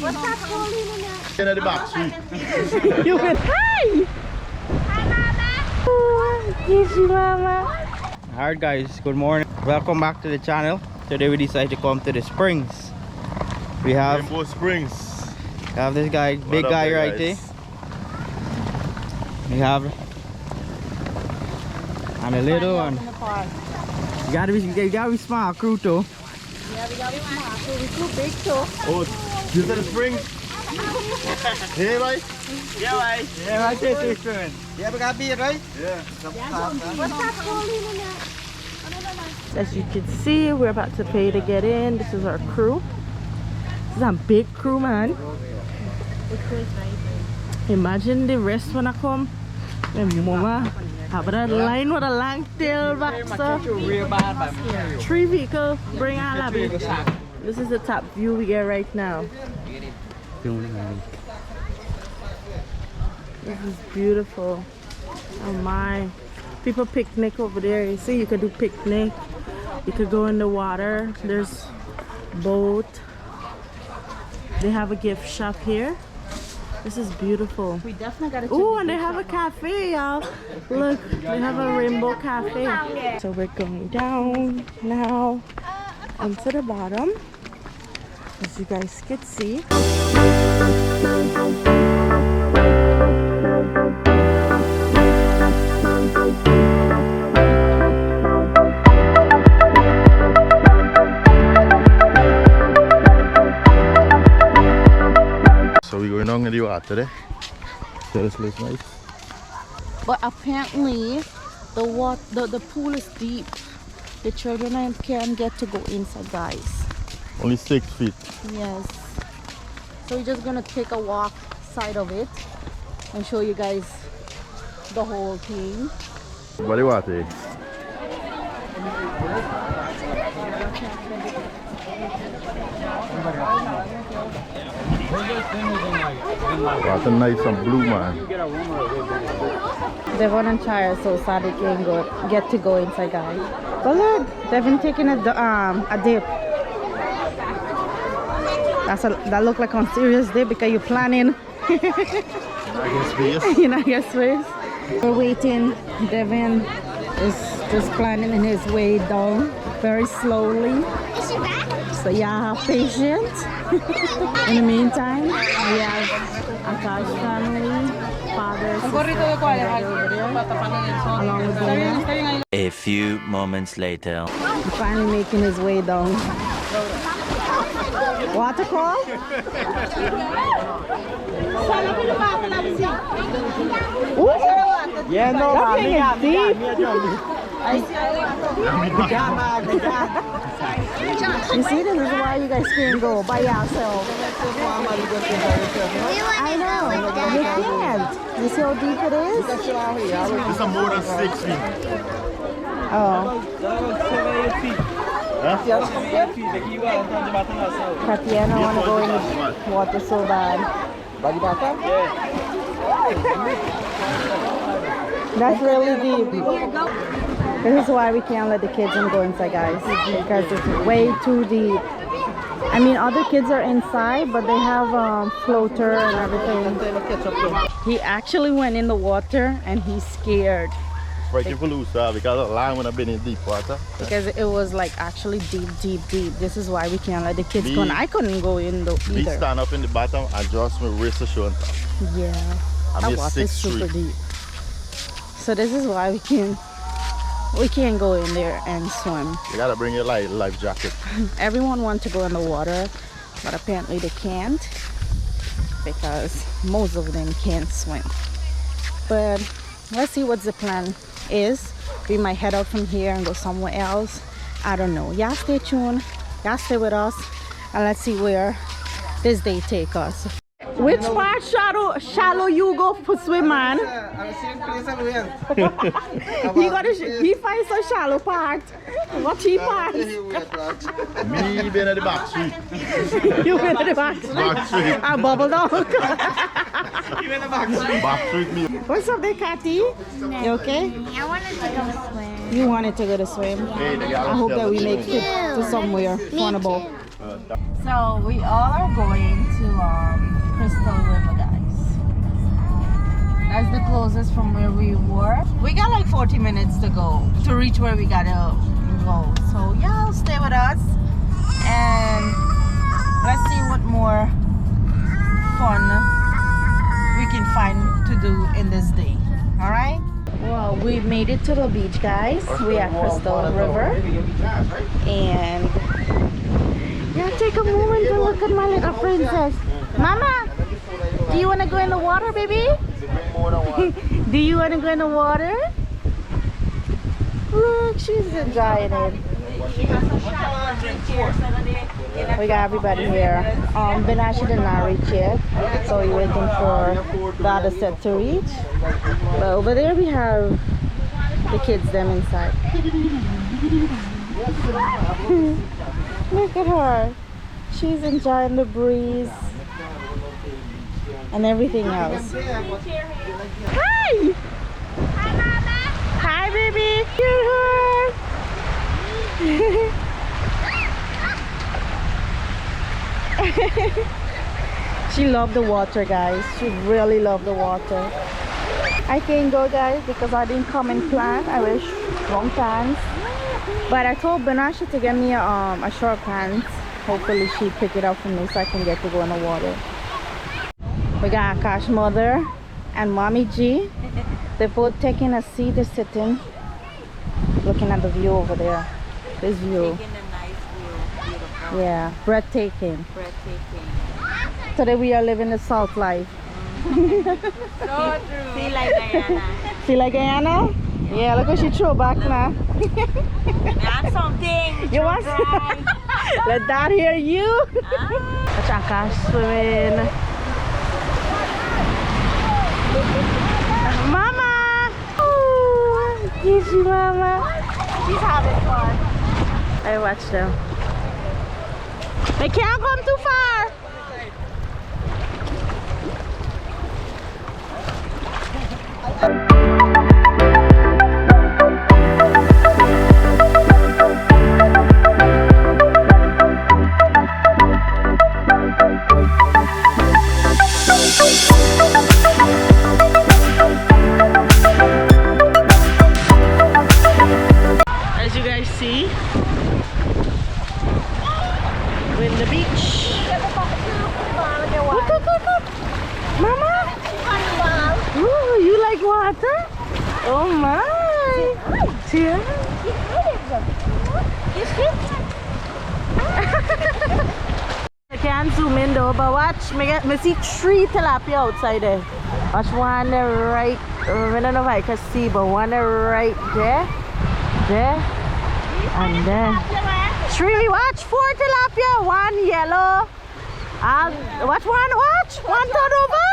What's that calling in there? In the back street. You went, hi! Hi, Mama. Yes, Mama. Alright guys, good morning. Welcome back to the channel. Today we decided to come to the springs. We have Rainbow Springs. this guy, big guy right there. We have and a little one. You gotta be smart, crew too. Yeah, we got it smart. So we're too big too. Oh, these are the springs. Hey, right? Yeah, right. Yeah, right there, different. Yeah, we got beer, right? Yeah. What's that calling in there? As you can see, we're about to pay to get in. This is our crew. This is a big crew, man. Imagine the rest when I come. And mama have a line with a long tail back stuff. 3 vehicles, bring all of it. This is the top view we get right now. This is beautiful. Oh my. People picnic over there. You see, you could do picnic. You could go in the water. There's boat. They have a gift shop here. This is beautiful. We definitely got to. Oh, and they have a cafe, y'all. Look, they have a rainbow cafe. So we're going down now into the bottom, as you guys can see. So we're going on in the water today. So this looks nice. But apparently, the pool is deep. The children can't get to go inside, guys. Only 6 feet. Yes. So we're just gonna take a walk side of it and show you guys the whole thing. What do you want to eat? Water nice and blue, man. Devon and Chai are so sad they can't get to go inside, guys. But look, Devon taking a dip. That look like a serious dip because you're planning. You know your space. We're waiting. Devon is just planning in his way down very slowly. So yeah, have patience. In the meantime, we have Akash family, father, sister, along with Dana. A few moments later. He's finally making his way down. Waterfall? Ooh. Yeah, no, that thing is deep. You see, this is why you guys can't go by yourself. I know, you can't. You see how deep it is? This is more than 6 feet. Oh. Tatiana want to go in the water so bad. That's really deep. This is why we can't let the kids go inside, guys, because it's way too deep. I mean, other kids are inside, but they have floater and everything. He actually went in the water and he's scared. Breaking for loose, because the line when I've been in deep water. Because it was like actually deep. This is why we can't let the kids go. And I couldn't go in though Me either. stand up in the bottom and just my wrist is showing top. Yeah, I'm that just water is 6'3". super deep. So this is why we can't go in there and swim. You gotta bring your life jacket. Everyone wants to go in the water, but apparently they can't because most of them can't swim. But let's see what the plan is. We might head out from here and go somewhere else. I don't know. Y'all stay tuned. Y'all stay with us and let's see where this day take us. Which part shallow you go for swim, man? He finds a shallow part. What he finds? Me been at the back street. You been at the back street? Back street. A bubble dog. Back street me. What's up there, Cathy? You okay? I wanted to go swim. You wanted to go to swim? I hope that we make it to somewhere. Fun boat. So we all are going to us from where we were. We got like 40 minutes to go to reach where we gotta go. So yeah, stay with us and let's see what more fun we can find to do in this day. All right. Well, we made it to the beach, guys. We are at Crystal River, and yeah, take a moment to look at my little princess. Mama, do you want to go in the water, baby? Do you want to go in the water? Look, she's enjoying it. We got everybody here. Benashi did not reach yet, so we're waiting for the other set to reach. But over there we have the kids them inside. Look at her. She's enjoying the breeze and everything else. Hi! Hi, Mama! Hi, baby! You're her! She loved the water, guys. She really loved the water. I can't go, guys, because I didn't come in plan. I wish long pants. But I told Benashi to get me a short pants. Hopefully she'll pick it up for me so I can get to go in the water. We got Akash mother and Mommy G. They're both taking a seat to sit in, looking at the view over there. This view. Taking a nice view. Beautiful. Yeah, breathtaking. Breathtaking. Today we are living the salt life. So true. Feel like Guyana. Feel like Guyana? Yeah, look what she threw back now. Want something? You want? Let Dad hear you. Watch Akash swimming. Mama! Oh, Gigi Mama. She's having fun. I watch them. They can't come too far. As you guys see, we're in the beach. Look, look, look, look. Mama? Ooh, you like water? Oh my! Yeah. I can't zoom in though, but watch, me see 3 tilapia outside there. Watch one right, I don't know if I can see, but one right there, and then 3, watch, 4 tilapia, 1 yellow. Watch one, one turn over.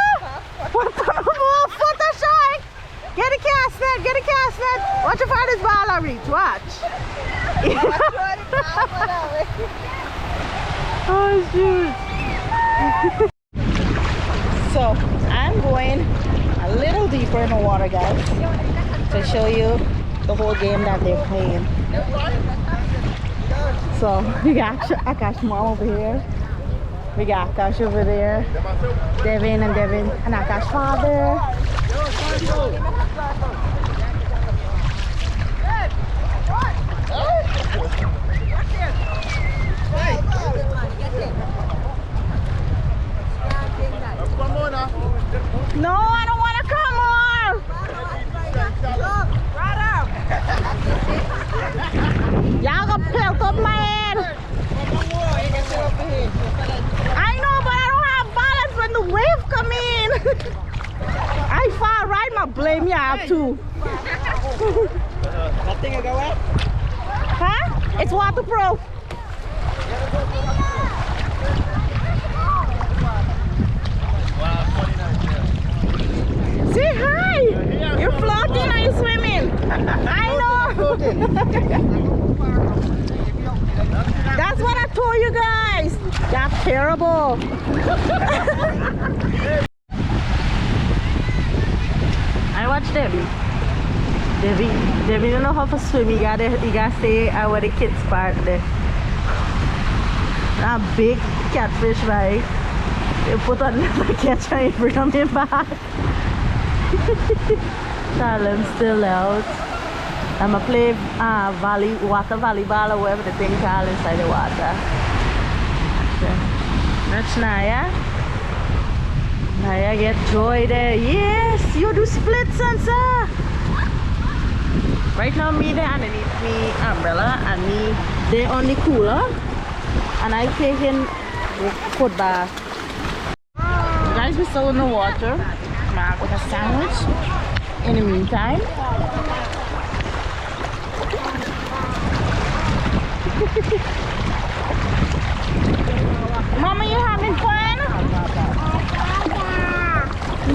One turn over, foot a shark. Get a cast net, get a cast net. Watch if this ball I reach, watch. Oh shoot. So I'm going a little deeper in the water, guys, to show you the whole game that they're playing. So we got Akash mom over here. We got Akash over there, Devin and Akash father. No, I don't want to come more. Y'all gonna pelt up my head. I know, but I don't have balance when the wave come in. I fall right, my blame y'all too. That thing will go wet? Huh? It's waterproof. Say hi. You're floating or you swimming? I know. That's what I told you guys. That's terrible. I watched Debbie. Debbie don't know how to swim. You gotta stay where the kids part there. A big catfish, right? You put on the catch and you bring them in back. Charlem's still out. I'ma play water volleyball or whatever the thing called inside the water. That's Naya. Naya get joy there. Yes, you do splits and sir. Right now me there underneath me umbrella and me there on the cooler. And I taking foot bath. Guys, we're still in the water. Mark with a sandwich. In the meantime. Mama, you having fun?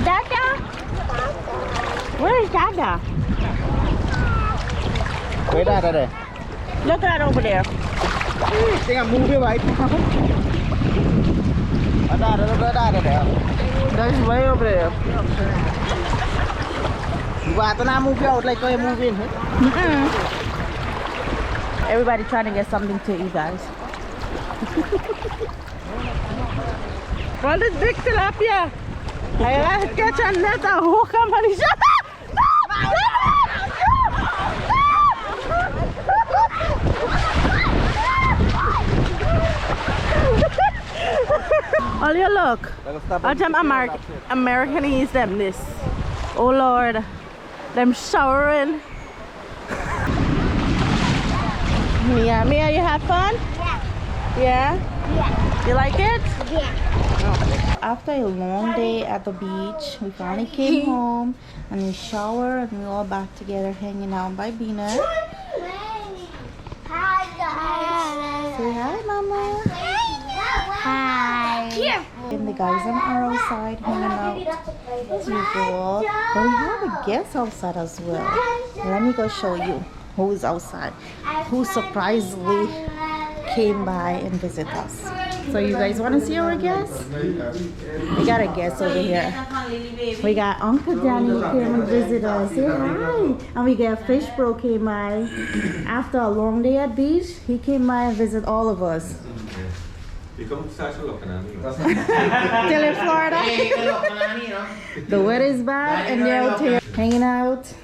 Dada? Where is Dada? Where Dada there? Look at that over there. Think I'm moving right now. Dada, look at Dada there. That's way over there. You want to not move out like you're moving? Everybody trying to get something to eat, guys. Well, this big tilapia. I have to catch a net and hook him and he's oh, you look. I'll tell Americanese them this. Oh Lord. Them showering. Mia, you had fun? Yeah. Yeah? You like it? Yeah. After a long day at the beach, we finally came home and we showered and we all back together hanging out by Bina. Hi guys. Say hi, Mama. Hi. And the guys are outside hanging out as usual. But we have a guest outside as well. Let me go show you who's outside, who surprisingly came by and visit us. So you guys want to see our guest? We got a guest over here. We got Uncle Danny came and visit us. Say hi. And we got Fish Bro came by. After a long day at beach, he came by and visit all of us. Still in Florida? The weather is bad and they're out here hanging out.